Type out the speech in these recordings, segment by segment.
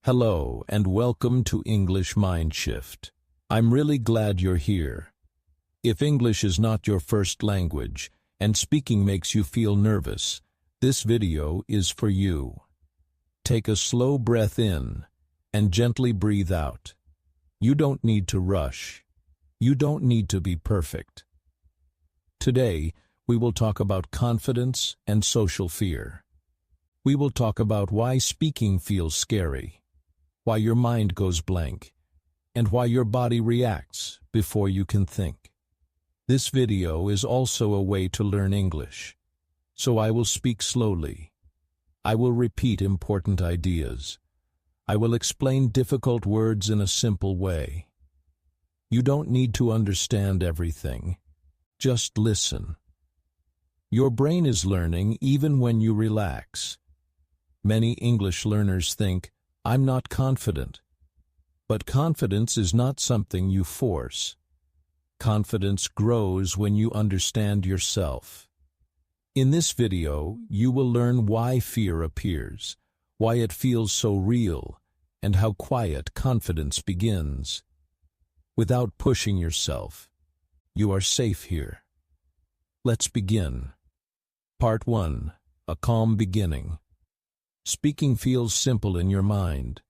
Hello and welcome to English Mind Shift. I'm really glad you're here. If English is not your first language and speaking makes you feel nervous, this video is for you. Take a slow breath in and gently breathe out. You don't need to rush. You don't need to be perfect. Today, we will talk about confidence and social fear. We will talk about why speaking feels scary, why your mind goes blank, and why your body reacts before you can think. This video is also a way to learn English, so I will speak slowly. I will repeat important ideas. I will explain difficult words in a simple way. You don't need to understand everything. Just listen. Your brain is learning even when you relax. Many English learners think, I'm not confident. But confidence is not something you force. Confidence grows when you understand yourself. In this video, you will learn why fear appears, why it feels so real, and how quiet confidence begins. Without pushing yourself, you are safe here. Let's begin. Part 1. A calm beginning. Speaking feels simple in your mind.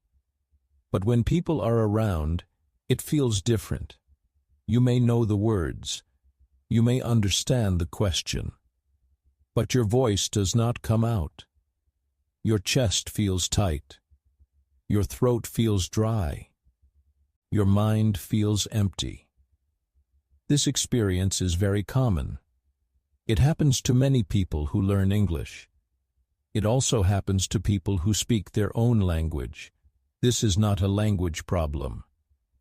But when people are around, it feels different. You may know the words. You may understand the question. But your voice does not come out. Your chest feels tight. Your throat feels dry. Your mind feels empty. This experience is very common. It happens to many people who learn English. It also happens to people who speak their own language. This is not a language problem.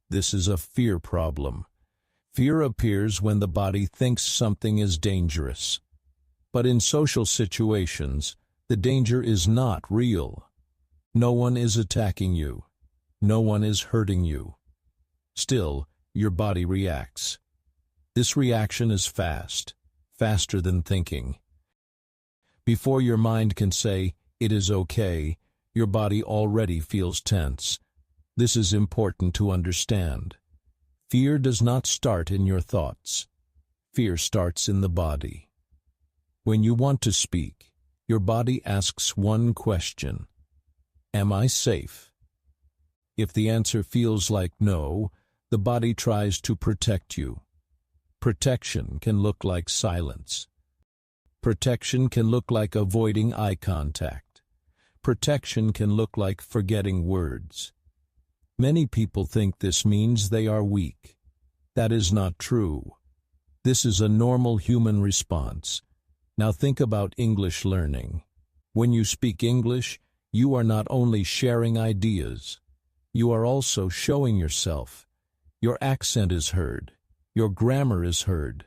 This is a fear problem. Fear appears when the body thinks something is dangerous. But in social situations, the danger is not real. No one is attacking you. No one is hurting you. Still, your body reacts. This reaction is fast, faster than thinking. Before your mind can say, it is okay, your body already feels tense. This is important to understand. Fear does not start in your thoughts. Fear starts in the body. When you want to speak, your body asks one question. Am I safe? If the answer feels like no, the body tries to protect you. Protection can look like silence. Protection can look like avoiding eye contact. Protection can look like forgetting words. Many people think this means they are weak. That is not true. This is a normal human response. Now think about English learning. When you speak English, you are not only sharing ideas. You are also showing yourself. Your accent is heard. Your grammar is heard.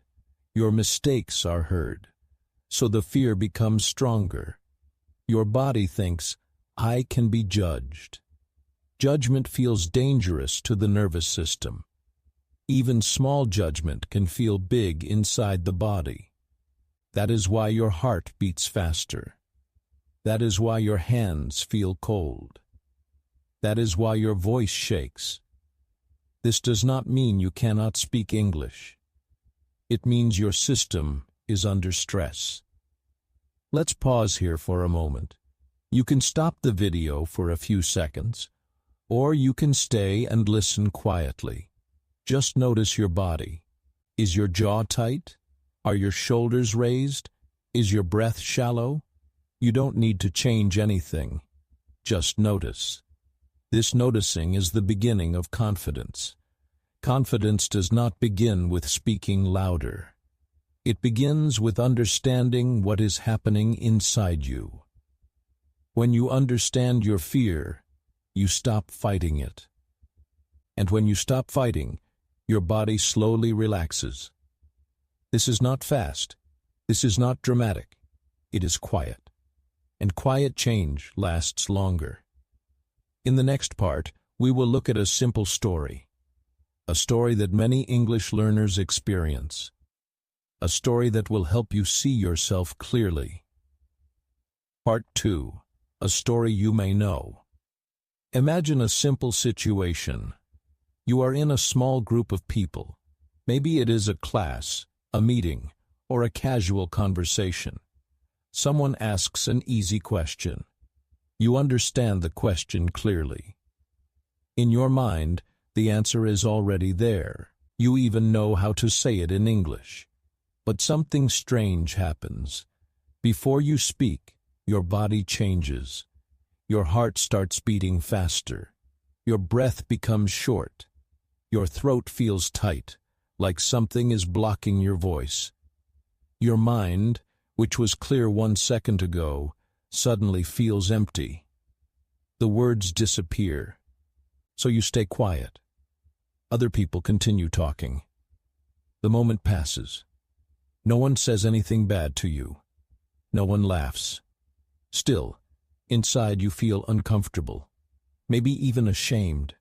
Your mistakes are heard. So the fear becomes stronger. Your body thinks, I can be judged. Judgment feels dangerous to the nervous system. Even small judgment can feel big inside the body. That is why your heart beats faster. That is why your hands feel cold. That is why your voice shakes. This does not mean you cannot speak English. It means your system is under stress. Let's pause here for a moment. You can stop the video for a few seconds, or you can stay and listen quietly. Just notice your body. Is your jaw tight? Are your shoulders raised? Is your breath shallow? You don't need to change anything. Just notice. This noticing is the beginning of confidence. Confidence does not begin with speaking louder. It begins with understanding what is happening inside you. When you understand your fear, you stop fighting it. And when you stop fighting, your body slowly relaxes. This is not fast. This is not dramatic. It is quiet. And quiet change lasts longer. In the next part, we will look at a simple story. A story that many English learners experience. A story that will help you see yourself clearly. Part 2. A story you may know. Imagine a simple situation. You are in a small group of people. Maybe it is a class, a meeting, or a casual conversation. Someone asks an easy question. You understand the question clearly. In your mind, the answer is already there. You even know how to say it in English. But something strange happens. Before you speak, your body changes. Your heart starts beating faster. Your breath becomes short. Your throat feels tight, like something is blocking your voice. Your mind, which was clear 1 second ago, suddenly feels empty. The words disappear. So you stay quiet. Other people continue talking. The moment passes. No one says anything bad to you. No one laughs. Still, inside you feel uncomfortable, maybe even ashamed.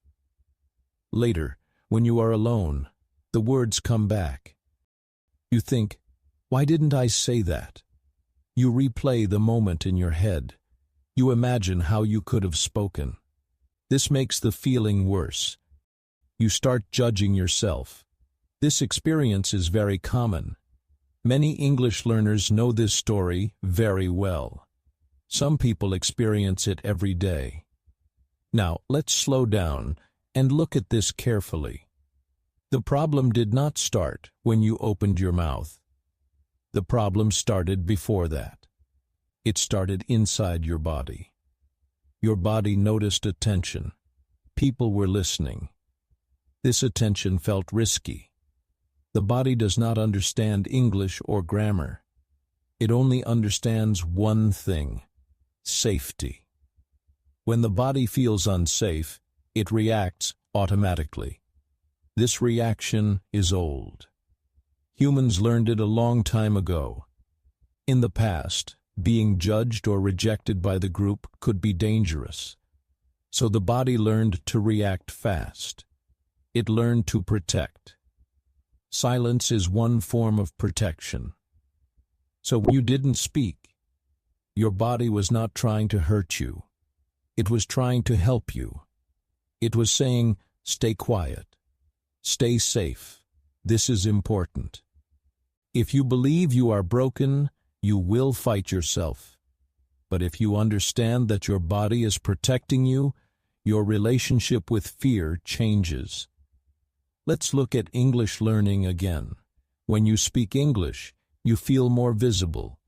Later, when you are alone, the words come back. You think, why didn't I say that? You replay the moment in your head. You imagine how you could have spoken. This makes the feeling worse. You start judging yourself. This experience is very common. Many English learners know this story very well. Some people experience it every day. Now, let's slow down and look at this carefully. The problem did not start when you opened your mouth. The problem started before that. It started inside your body. Your body noticed a tension. People were listening. This attention felt risky. The body does not understand English or grammar. It only understands one thing: safety. When the body feels unsafe, it reacts automatically. This reaction is old. Humans learned it a long time ago. In the past, being judged or rejected by the group could be dangerous. So the body learned to react fast. It learned to protect. Silence is one form of protection. So when you didn't speak, your body was not trying to hurt you. It was trying to help you. It was saying, stay quiet. Stay safe. This is important. If you believe you are broken, you will fight yourself. But if you understand that your body is protecting you, your relationship with fear changes. Let's look at English learning again. When you speak English, you feel more visible.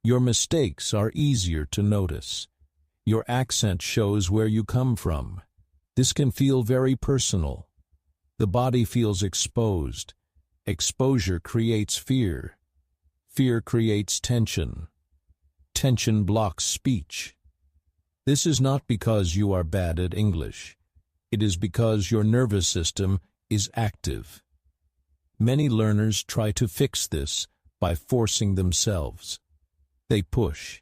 Your mistakes are easier to notice. Your accent shows where you come from. This can feel very personal. The body feels exposed. Exposure creates fear. Fear creates tension. Tension blocks speech. This is not because you are bad at English. It is because your nervous system is active. Many learners try to fix this by forcing themselves. They push.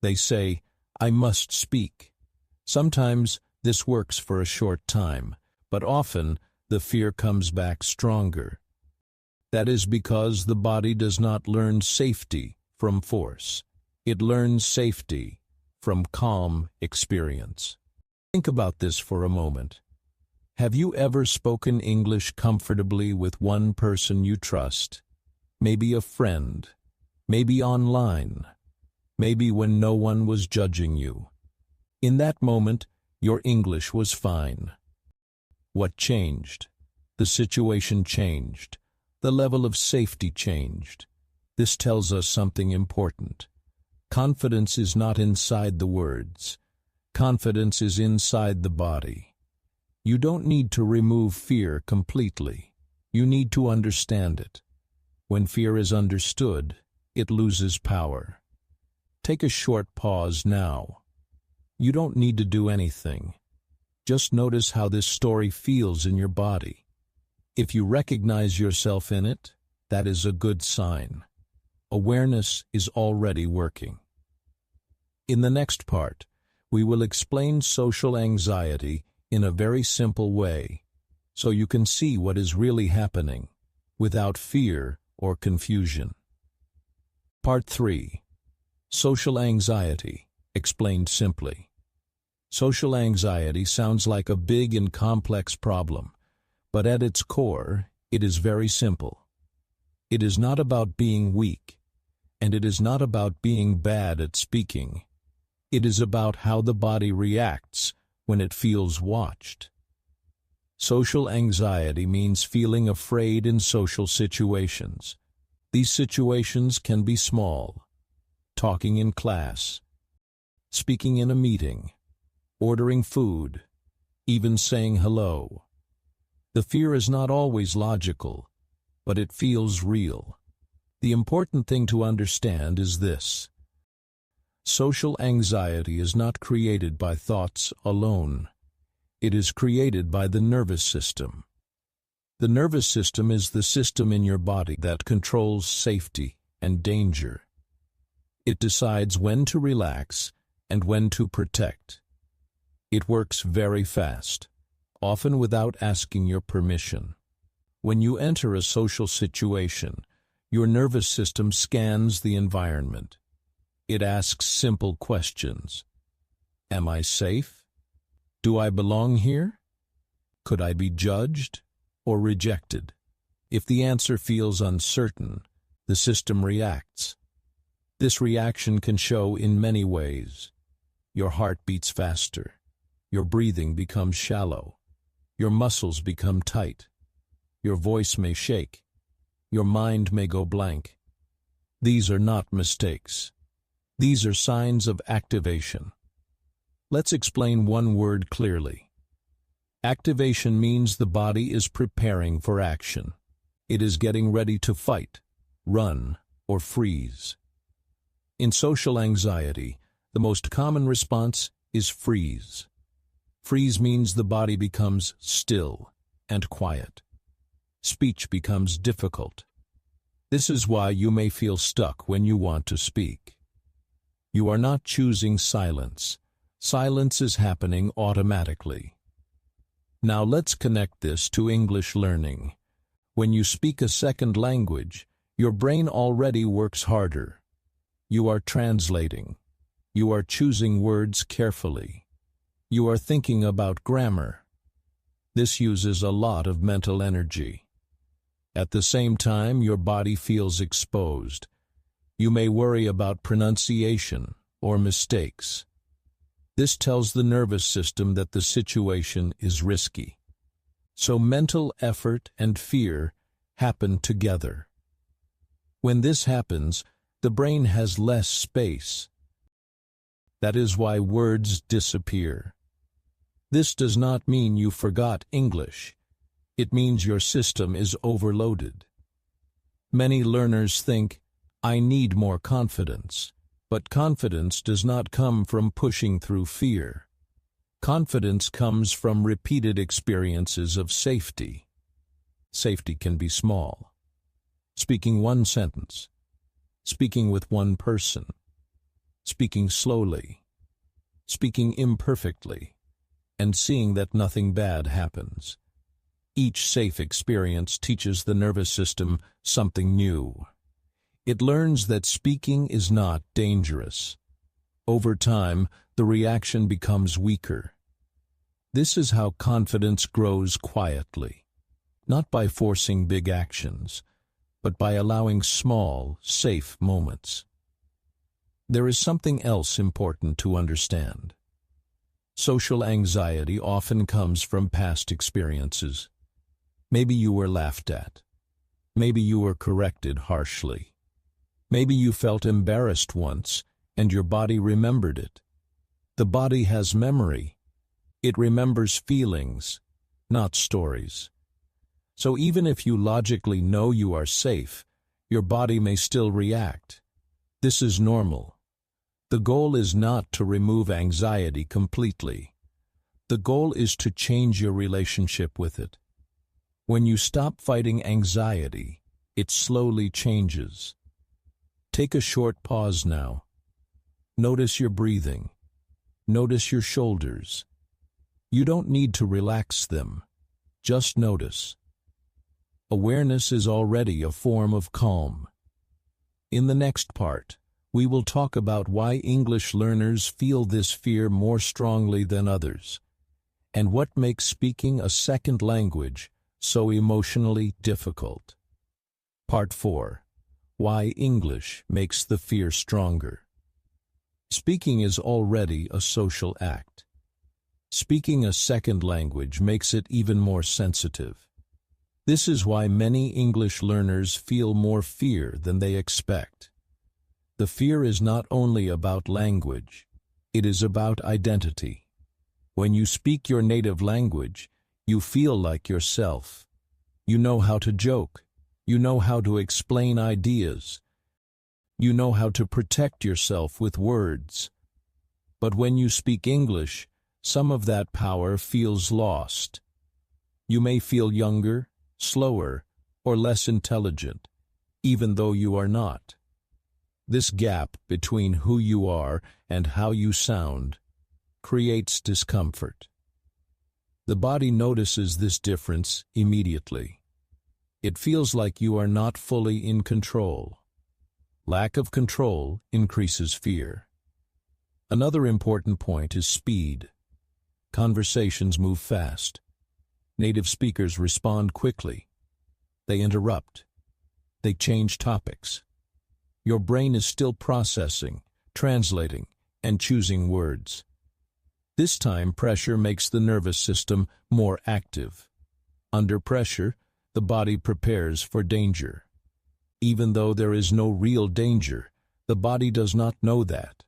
They say, I must speak. Sometimes this works for a short time, but often the fear comes back stronger. That is because the body does not learn safety from force. It learns safety from calm experience. Think about this for a moment. Have you ever spoken English comfortably with one person you trust? Maybe a friend, maybe online, maybe when no one was judging you. In that moment, your English was fine. What changed? The situation changed. The level of safety changed. This tells us something important. Confidence is not inside the words. Confidence is inside the body. You don't need to remove fear completely. You need to understand it. When fear is understood, it loses power. Take a short pause now. You don't need to do anything. Just notice how this story feels in your body. If you recognize yourself in it, that is a good sign. Awareness is already working. In the next part, we will explain social anxiety in a very simple way, so you can see what is really happening, without fear or confusion. Part 3. Social anxiety, explained simply. Social anxiety sounds like a big and complex problem, but at its core, it is very simple. It is not about being weak, and it is not about being bad at speaking. It is about how the body reacts when it feels watched. Social anxiety means feeling afraid in social situations. These situations can be small: talking in class, speaking in a meeting, ordering food, even saying hello. The fear is not always logical, but it feels real. The important thing to understand is this: social anxiety is not created by thoughts alone. It is created by the nervous system. The nervous system is the system in your body that controls safety and danger. It decides when to relax and when to protect. It works very fast, often without asking your permission. When you enter a social situation, your nervous system scans the environment. It asks simple questions. Am I safe? Do I belong here? Could I be judged or rejected? If the answer feels uncertain, the system reacts. This reaction can show in many ways. Your heart beats faster. Your breathing becomes shallow. Your muscles become tight. Your voice may shake. Your mind may go blank. These are not mistakes. These are signs of activation. Let's explain one word clearly. Activation means the body is preparing for action. It is getting ready to fight, run, or freeze. In social anxiety, the most common response is freeze. Freeze means the body becomes still and quiet. Speech becomes difficult. This is why you may feel stuck when you want to speak. You are not choosing silence. Silence is happening automatically. Now let's connect this to English learning. When you speak a second language, your brain already works harder. You are translating. You are choosing words carefully. You are thinking about grammar. This uses a lot of mental energy. At the same time, your body feels exposed. You may worry about pronunciation or mistakes. This tells the nervous system that the situation is risky. So mental effort and fear happen together. When this happens, the brain has less space. That is why words disappear. This does not mean you forgot English. It means your system is overloaded. Many learners think, I need more confidence. But confidence does not come from pushing through fear. Confidence comes from repeated experiences of safety. Safety can be small. Speaking one sentence. Speaking with one person. Speaking slowly. Speaking imperfectly. And seeing that nothing bad happens. Each safe experience teaches the nervous system something new. It learns that speaking is not dangerous. Over time, the reaction becomes weaker. This is how confidence grows quietly, not by forcing big actions, but by allowing small, safe moments. There is something else important to understand. Social anxiety often comes from past experiences. Maybe you were laughed at. Maybe you were corrected harshly. Maybe you felt embarrassed once, and your body remembered it. The body has memory. It remembers feelings, not stories. So even if you logically know you are safe, your body may still react. This is normal. The goal is not to remove anxiety completely. The goal is to change your relationship with it. When you stop fighting anxiety, it slowly changes. Take a short pause now. Notice your breathing. Notice your shoulders. You don't need to relax them. Just notice. Awareness is already a form of calm. In the next part, We will talk about why English learners feel this fear more strongly than others, and what makes speaking a second language so emotionally difficult. Part 4. Why English makes the fear stronger. Speaking is already a social act. Speaking a second language makes it even more sensitive. This is why many English learners feel more fear than they expect. The fear is not only about language, it is about identity. When you speak your native language, you feel like yourself. You know how to joke. You know how to explain ideas. You know how to protect yourself with words. But when you speak English, some of that power feels lost. You may feel younger, slower, or less intelligent, even though you are not. This gap between who you are and how you sound creates discomfort. The body notices this difference immediately. It feels like you are not fully in control. Lack of control increases fear. Another important point is speed. Conversations move fast. Native speakers respond quickly. They interrupt. They change topics. Your brain is still processing, translating, and choosing words. This time, pressure makes the nervous system more active. Under pressure, the body prepares for danger. Even though there is no real danger, the body does not know that.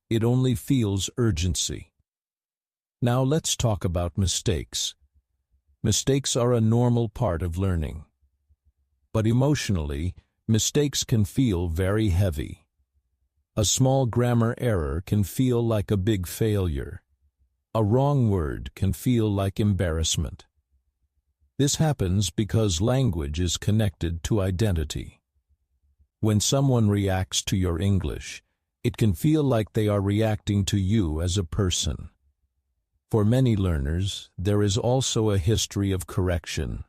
It only feels urgency. Now let's talk about mistakes. Mistakes are a normal part of learning. But emotionally, mistakes can feel very heavy. A small grammar error can feel like a big failure. A wrong word can feel like embarrassment. This happens because language is connected to identity. When someone reacts to your English, it can feel like they are reacting to you as a person. For many learners, there is also a history of correction.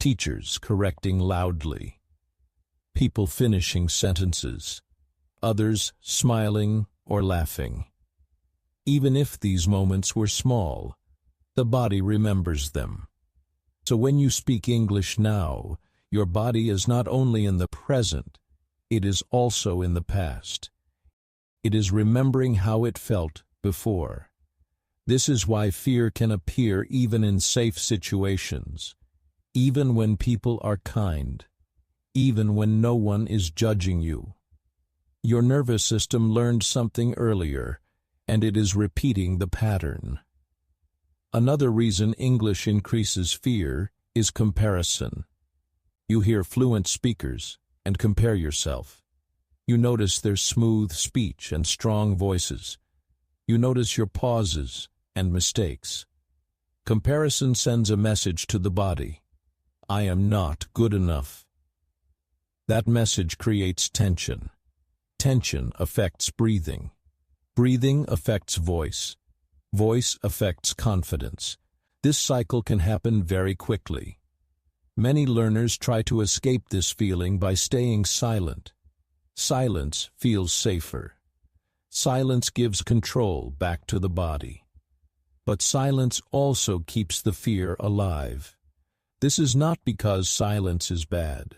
Teachers correcting loudly. People finishing sentences. Others smiling or laughing. Even if these moments were small, the body remembers them. So when you speak English now, your body is not only in the present, it is also in the past. It is remembering how it felt before. This is why fear can appear even in safe situations, even when people are kind, even when no one is judging you. Your nervous system learned something earlier, and it is repeating the pattern. Another reason English increases fear is comparison. You hear fluent speakers and compare yourself. You notice their smooth speech and strong voices. You notice your pauses and mistakes. Comparison sends a message to the body. I am not good enough. That message creates tension. Tension affects breathing. Breathing affects voice. Voice affects confidence. This cycle can happen very quickly. Many learners try to escape this feeling by staying silent. Silence feels safer. Silence gives control back to the body. But silence also keeps the fear alive. This is not because silence is bad.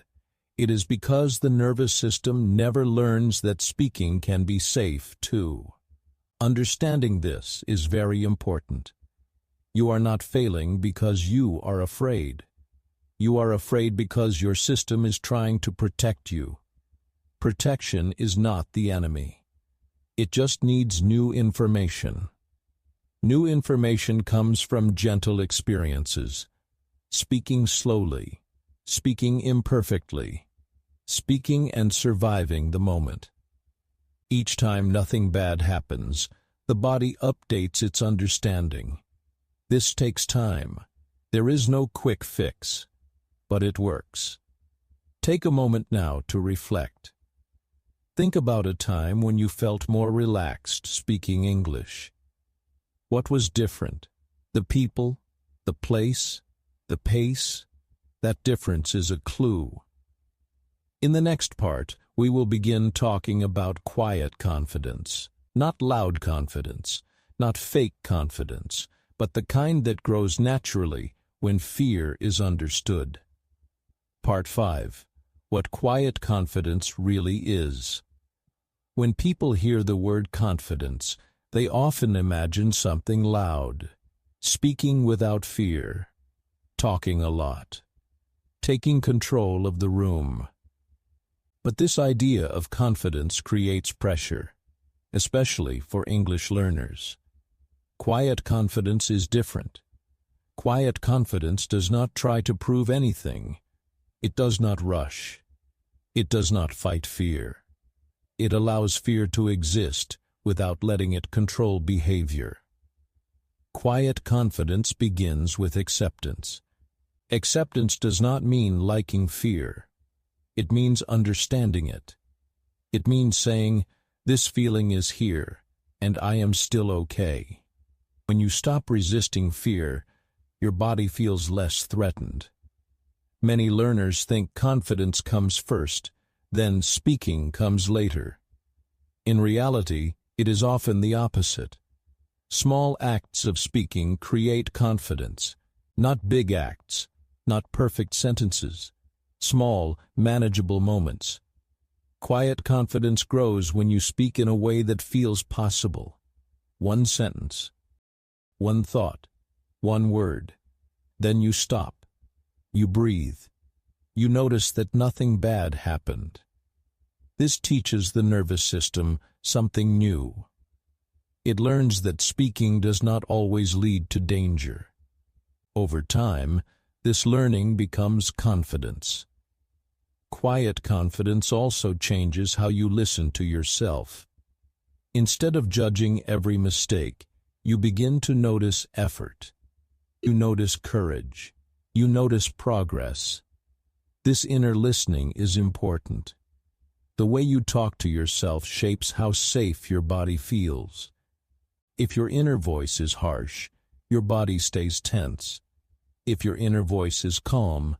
It is because the nervous system never learns that speaking can be safe too. Understanding this is very important. You are not failing because you are afraid. You are afraid because your system is trying to protect you. Protection is not the enemy. It just needs new information. New information comes from gentle experiences. Speaking slowly, speaking imperfectly, speaking and surviving the moment. Each time nothing bad happens, the body updates its understanding. This takes time. There is no quick fix, but it works. Take a moment now to reflect. Think about a time when you felt more relaxed speaking English. What was different? The people, the place, the pace? That difference is a clue. In the next part, we will begin talking about quiet confidence, not loud confidence, not fake confidence, but the kind that grows naturally when fear is understood. Part 5. What quiet confidence really is. When people hear the word confidence, they often imagine something loud, speaking without fear, talking a lot, taking control of the room. But this idea of confidence creates pressure, especially for English learners. Quiet confidence is different. Quiet confidence does not try to prove anything. It does not rush. It does not fight fear. It allows fear to exist without letting it control behavior. Quiet confidence begins with acceptance. Acceptance does not mean liking fear. It means understanding it. It means saying, "This feeling is here, and I am still okay." When you stop resisting fear, your body feels less threatened. Many learners think confidence comes first, then speaking comes later. In reality, it is often the opposite. Small acts of speaking create confidence, not big acts, not perfect sentences. Small, manageable moments. Quiet confidence grows when you speak in a way that feels possible. One sentence, one thought, one word. Then you stop. You breathe. You notice that nothing bad happened. This teaches the nervous system something new. It learns that speaking does not always lead to danger. Over time, this learning becomes confidence. Quiet confidence also changes how you listen to yourself. Instead of judging every mistake, you begin to notice effort. You notice courage. You notice progress. This inner listening is important. The way you talk to yourself shapes how safe your body feels. If your inner voice is harsh, your body stays tense. If your inner voice is calm,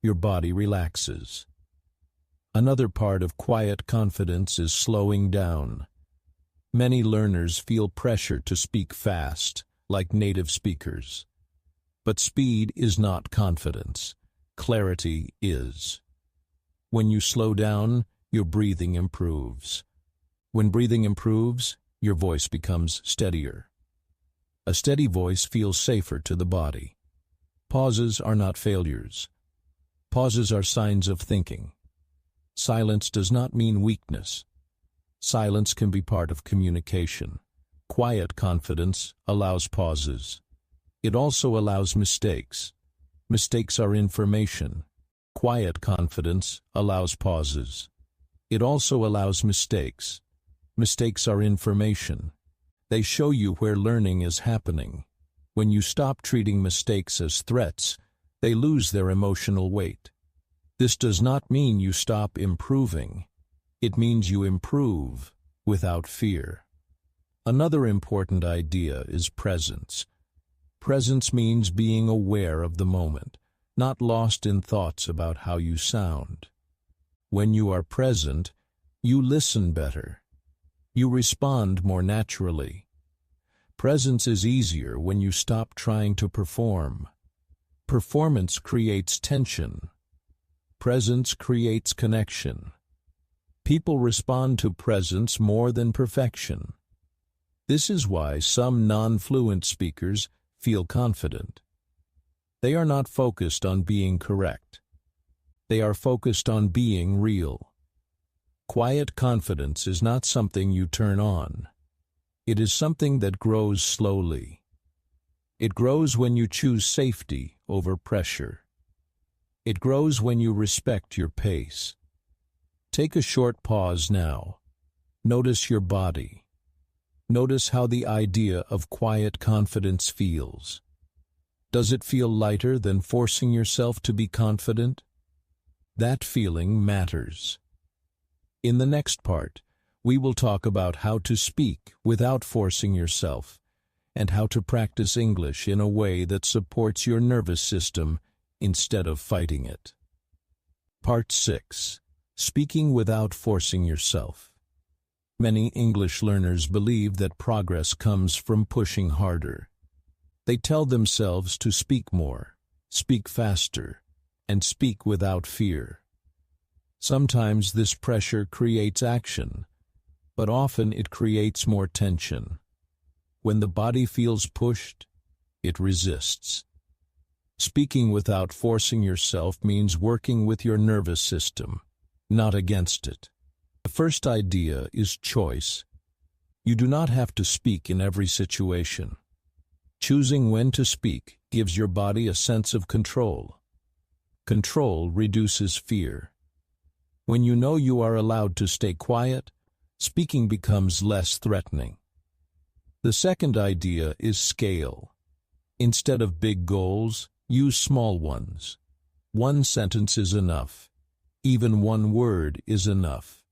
your body relaxes. Another part of quiet confidence is slowing down. Many learners feel pressure to speak fast, like native speakers. But speed is not confidence. Clarity is. When you slow down, your breathing improves. When breathing improves, your voice becomes steadier. A steady voice feels safer to the body. Pauses are not failures. Pauses are signs of thinking. Silence does not mean weakness. Silence can be part of communication. Quiet confidence allows pauses. It also allows mistakes. Mistakes are information. Quiet confidence allows pauses. It also allows mistakes. Mistakes are information. They show you where learning is happening. When you stop treating mistakes as threats, they lose their emotional weight. This does not mean you stop improving. It means you improve without fear. Another important idea is presence. Presence means being aware of the moment, not lost in thoughts about how you sound. When you are present, you listen better. You respond more naturally. Presence is easier when you stop trying to perform. Performance creates tension. Presence creates connection. People respond to presence more than perfection. This is why some non-fluent speakers feel confident. They are not focused on being correct. They are focused on being real. Quiet confidence is not something you turn on. It is something that grows slowly. It grows when you choose safety over pressure. It grows when you respect your pace. Take a short pause now. Notice your body. Notice how the idea of quiet confidence feels. Does it feel lighter than forcing yourself to be confident? That feeling matters. In the next part, we will talk about how to speak without forcing yourself, and how to practice English in a way that supports your nervous system instead of fighting it. Part 6. Speaking without forcing yourself. Many English learners believe that progress comes from pushing harder. They tell themselves to speak more, speak faster, and speak without fear. Sometimes this pressure creates action, but often it creates more tension. When the body feels pushed, it resists. Speaking without forcing yourself means working with your nervous system, not against it. The first idea is choice. You do not have to speak in every situation. Choosing when to speak gives your body a sense of control. Control reduces fear. When you know you are allowed to stay quiet, speaking becomes less threatening. The second idea is scale. Instead of big goals, use small ones. One sentence is enough. Even one word is enough.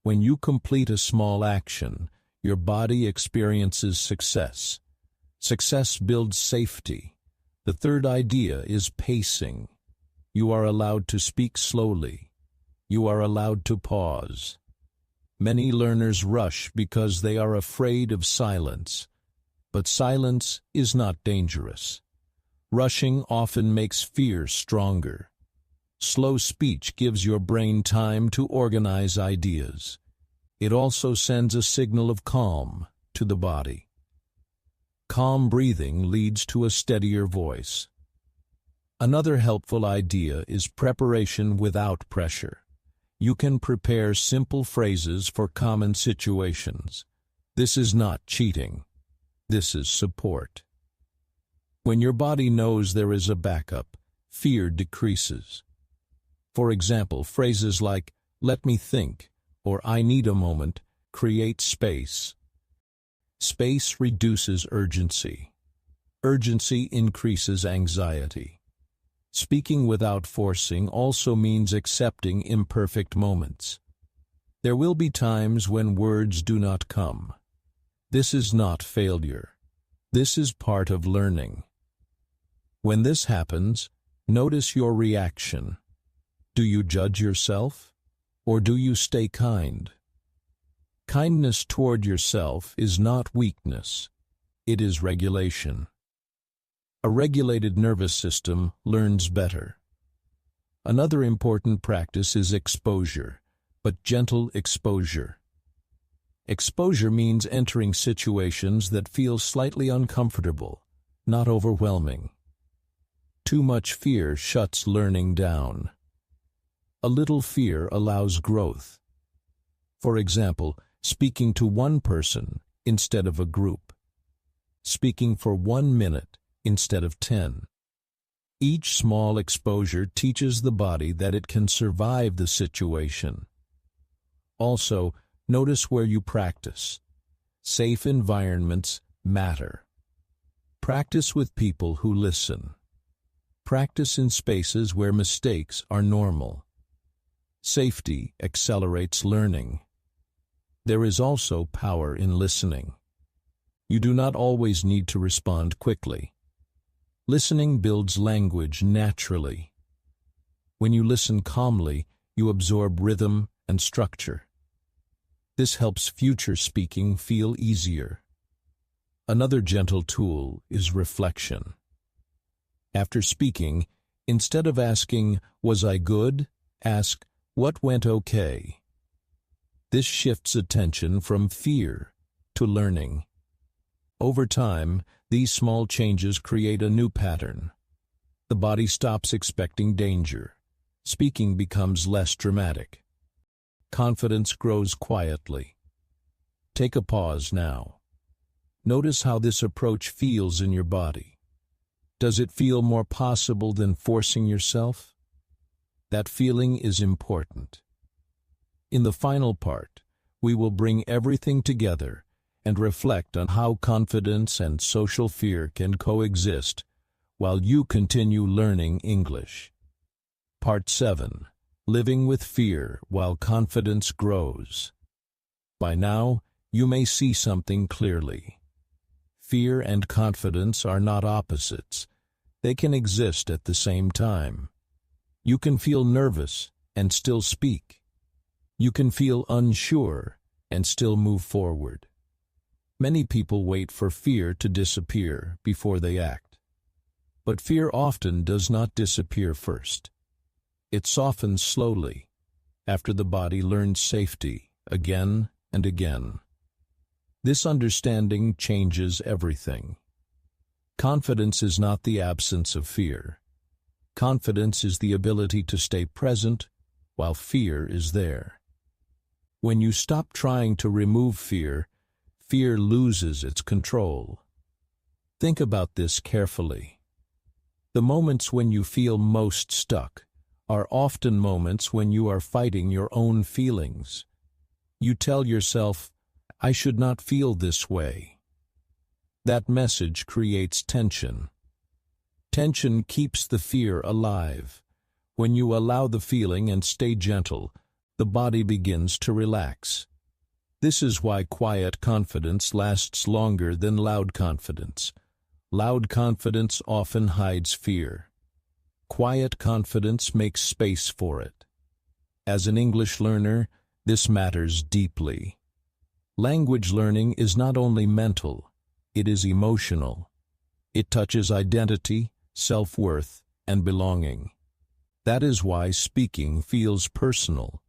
When you complete a small action, your body experiences success. Success builds safety. The third idea is pacing. You are allowed to speak slowly. You are allowed to pause. Many learners rush because they are afraid of silence. But silence is not dangerous. Rushing often makes fear stronger. Slow speech gives your brain time to organize ideas. It also sends a signal of calm to the body. Calm breathing leads to a steadier voice. Another helpful idea is preparation without pressure. You can prepare simple phrases for common situations. This is not cheating. This is support. When your body knows there is a backup, fear decreases. For example, phrases like, "let me think," or "I need a moment," create space. Space reduces urgency. Urgency increases anxiety. Speaking without forcing also means accepting imperfect moments. There will be times when words do not come. This is not failure. This is part of learning. When this happens, notice your reaction. Do you judge yourself, or do you stay kind? Kindness toward yourself is not weakness. It is regulation. A regulated nervous system learns better. Another important practice is exposure, but gentle exposure. Exposure means entering situations that feel slightly uncomfortable, not overwhelming. Too much fear shuts learning down. A little fear allows growth. For example, speaking to one person instead of a group. Speaking for 1 minute instead of 10. Each small exposure teaches the body that it can survive the situation. Also, notice where you practice. Safe environments matter. Practice with people who listen. Practice in spaces where mistakes are normal. Safety accelerates learning. There is also power in listening. You do not always need to respond quickly. Listening builds language naturally. When you listen calmly, you absorb rhythm and structure. This helps future speaking feel easier. Another gentle tool is reflection. After speaking, instead of asking, "Was I good?" ask, "What went okay?" This shifts attention from fear to learning. Over time, these small changes create a new pattern. The body stops expecting danger. Speaking becomes less dramatic. Confidence grows quietly. Take a pause now. Notice how this approach feels in your body. Does it feel more possible than forcing yourself? That feeling is important. In the final part, we will bring everything together and reflect on how confidence and social fear can coexist while you continue learning English. Part 7. Living with Fear While Confidence Grows. By now, you may see something clearly. Fear and confidence are not opposites. They can exist at the same time. You can feel nervous and still speak. You can feel unsure and still move forward. Many people wait for fear to disappear before they act. But fear often does not disappear first. It softens slowly after the body learns safety again and again. This understanding changes everything. Confidence is not the absence of fear. Confidence is the ability to stay present while fear is there. When you stop trying to remove fear, fear loses its control. Think about this carefully. The moments when you feel most stuck are often moments when you are fighting your own feelings. You tell yourself, "I should not feel this way." That message creates tension. Tension keeps the fear alive. When you allow the feeling and stay gentle, the body begins to relax. This is why quiet confidence lasts longer than loud confidence. Loud confidence often hides fear. Quiet confidence makes space for it. As an English learner, this matters deeply. Language learning is not only mental, it is emotional. It touches identity, self-worth, and belonging. That is why speaking feels personal.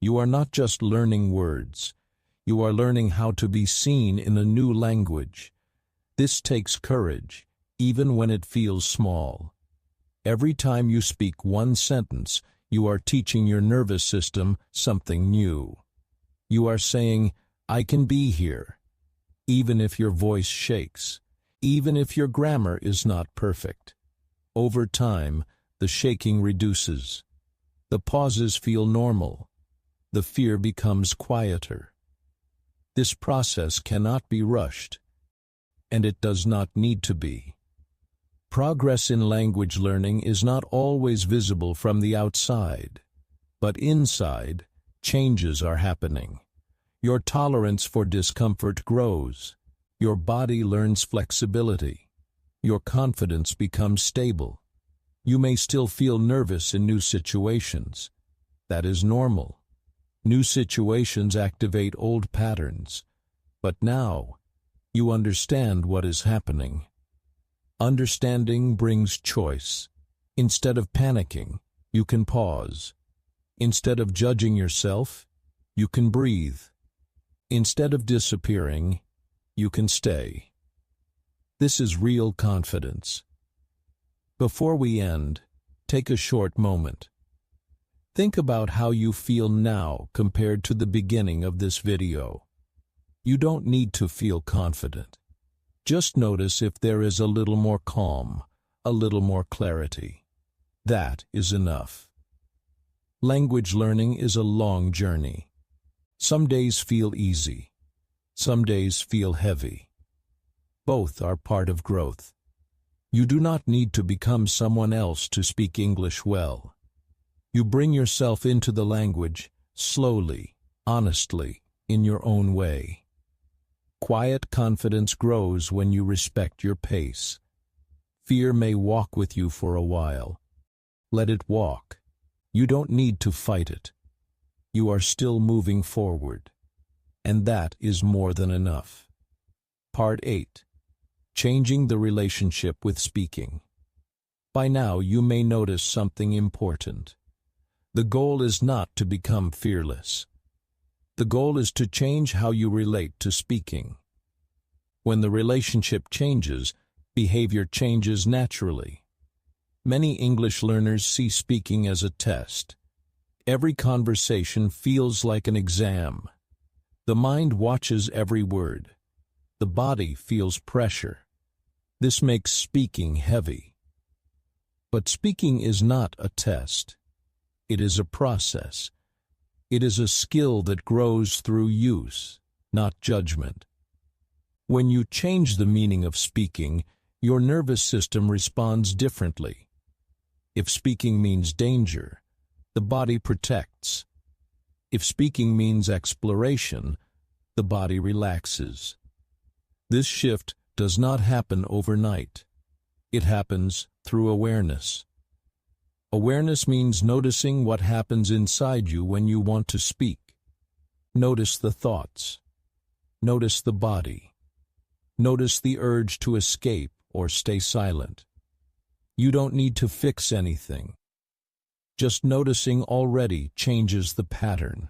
You are not just learning words. You are learning how to be seen in a new language. This takes courage, even when it feels small. Every time you speak one sentence, you are teaching your nervous system something new. You are saying, "I can be here," even if your voice shakes, even if your grammar is not perfect. Over time, the shaking reduces. The pauses feel normal. The fear becomes quieter. This process cannot be rushed, and it does not need to be. Progress in language learning is not always visible from the outside, but inside, changes are happening. Your tolerance for discomfort grows. Your body learns flexibility. Your confidence becomes stable. You may still feel nervous in new situations. That is normal. New situations activate old patterns. But now, you understand what is happening. Understanding brings choice. Instead of panicking, you can pause. Instead of judging yourself, you can breathe. Instead of disappearing, you can stay. This is real confidence. Before we end, take a short moment. Think about how you feel now compared to the beginning of this video. You don't need to feel confident. Just notice if there is a little more calm, a little more clarity. That is enough. Language learning is a long journey. Some days feel easy. Some days feel heavy. Both are part of growth. You do not need to become someone else to speak English well. You bring yourself into the language slowly, honestly, in your own way. Quiet confidence grows when you respect your pace. Fear may walk with you for a while. Let it walk. You don't need to fight it. You are still moving forward. And that is more than enough. Part 8. Changing the relationship with speaking. By now you may notice something important. The goal is not to become fearless. The goal is to change how you relate to speaking. When the relationship changes, behavior changes naturally. Many English learners see speaking as a test. Every conversation feels like an exam. The mind watches every word. The body feels pressure. This makes speaking heavy. But speaking is not a test. It is a process. It is a skill that grows through use, not judgment. When you change the meaning of speaking, your nervous system responds differently. If speaking means danger, the body protects. If speaking means exploration, the body relaxes. This shift does not happen overnight. It happens through awareness. Awareness means noticing what happens inside you when you want to speak. Notice the thoughts. Notice the body. Notice the urge to escape or stay silent. You don't need to fix anything. Just noticing already changes the pattern.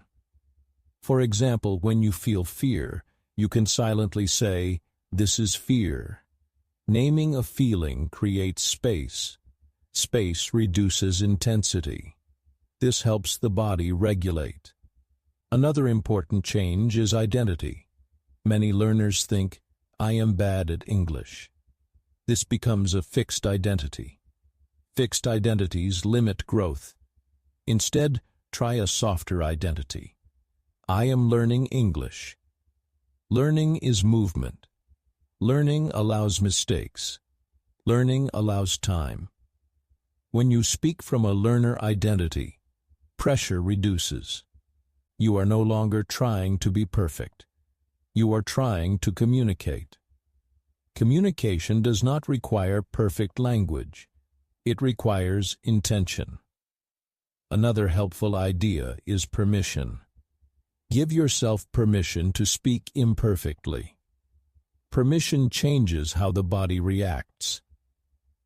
For example, when you feel fear, you can silently say, "This is fear." Naming a feeling creates space. Space reduces intensity. This helps the body regulate. Another important change is identity. Many learners think, "I am bad at English." This becomes a fixed identity. Fixed identities limit growth. Instead, try a softer identity. I am learning English. Learning is movement. Learning allows mistakes. Learning allows time. When you speak from a learner identity, pressure reduces. You are no longer trying to be perfect. You are trying to communicate. Communication does not require perfect language. It requires intention. Another helpful idea is permission. Give yourself permission to speak imperfectly. Permission changes how the body reacts.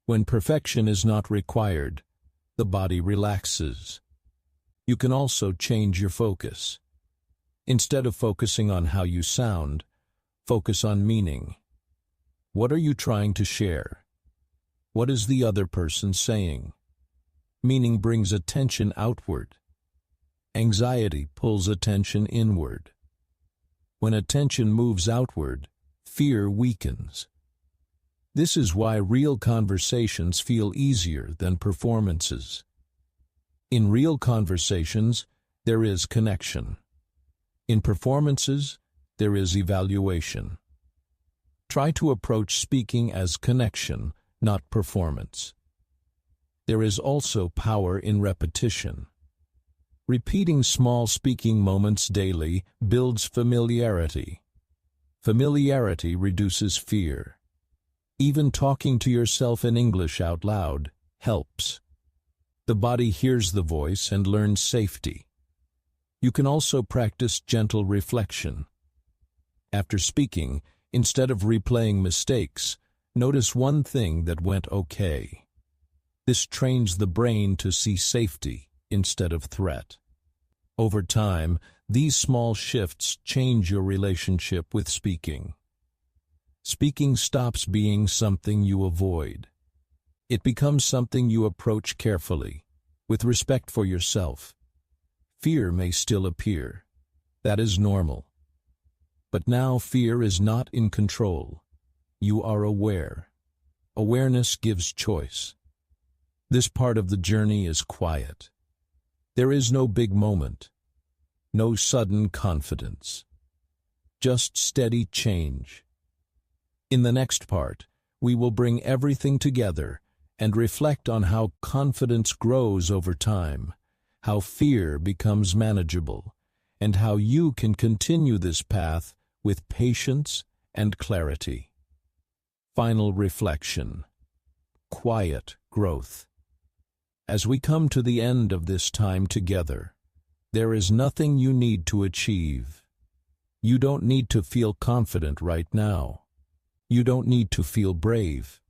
When perfection is not required, the body relaxes. You can also change your focus. Instead of focusing on how you sound, focus on meaning. What are you trying to share? What is the other person saying? Meaning brings attention outward. Anxiety pulls attention inward. When attention moves outward, fear weakens. This is why real conversations feel easier than performances. In real conversations, there is connection. In performances, there is evaluation. Try to approach speaking as connection, not performance. There is also power in repetition. Repeating small speaking moments daily builds familiarity. Familiarity reduces fear. Even talking to yourself in English out loud helps. The body hears the voice and learns safety. You can also practice gentle reflection. After speaking, instead of replaying mistakes, notice one thing that went okay. This trains the brain to see safety instead of threat. Over time, these small shifts change your relationship with speaking. Speaking stops being something you avoid. It becomes something you approach carefully, with respect for yourself. Fear may still appear. That is normal. But now fear is not in control. You are aware. Awareness gives choice. This part of the journey is quiet. There is no big moment, no sudden confidence, just steady change. In the next part, we will bring everything together and reflect on how confidence grows over time, how fear becomes manageable, and how you can continue this path with patience and clarity. Final reflection. Quiet growth. As we come to the end of this time together, there is nothing you need to achieve. You don't need to feel confident right now. You don't need to feel brave.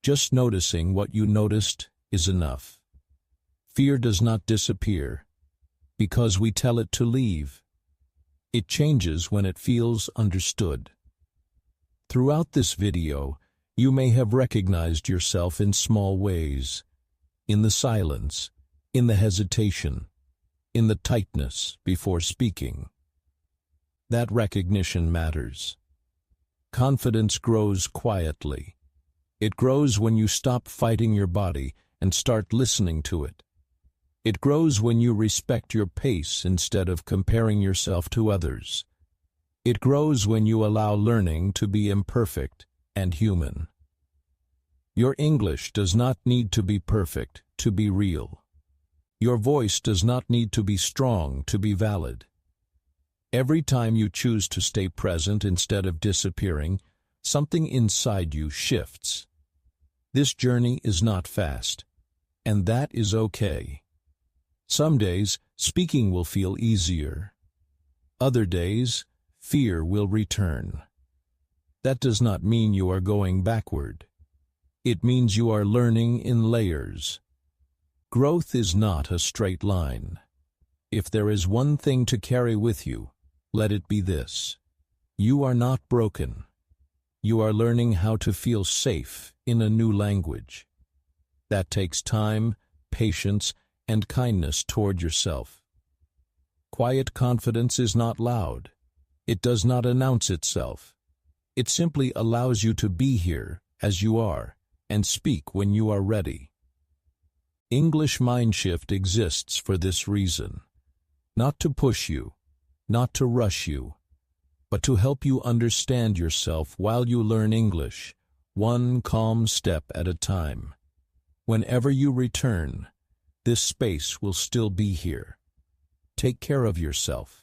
Just noticing what you noticed is enough. Fear does not disappear because we tell it to leave. It changes when it feels understood. Throughout this video, you may have recognized yourself in small ways. In the silence, in the hesitation, in the tightness before speaking. That recognition matters. Confidence grows quietly. It grows when you stop fighting your body and start listening to it. It grows when you respect your pace instead of comparing yourself to others. It grows when you allow learning to be imperfect and human. Your English does not need to be perfect to be real. Your voice does not need to be strong to be valid. Every time you choose to stay present instead of disappearing, something inside you shifts. This journey is not fast, and that is okay. Some days, speaking will feel easier. Other days, fear will return. That does not mean you are going backward. It means you are learning in layers. Growth is not a straight line. If there is one thing to carry with you, let it be this: you are not broken. You are learning how to feel safe in a new language. That takes time, patience, and kindness toward yourself. Quiet confidence is not loud. It does not announce itself. It simply allows you to be here as you are and speak when you are ready. English Mindshift exists for this reason: not to push you, not to rush you, but to help you understand yourself while you learn English, one calm step at a time. Whenever you return, this space will still be here. Take care of yourself.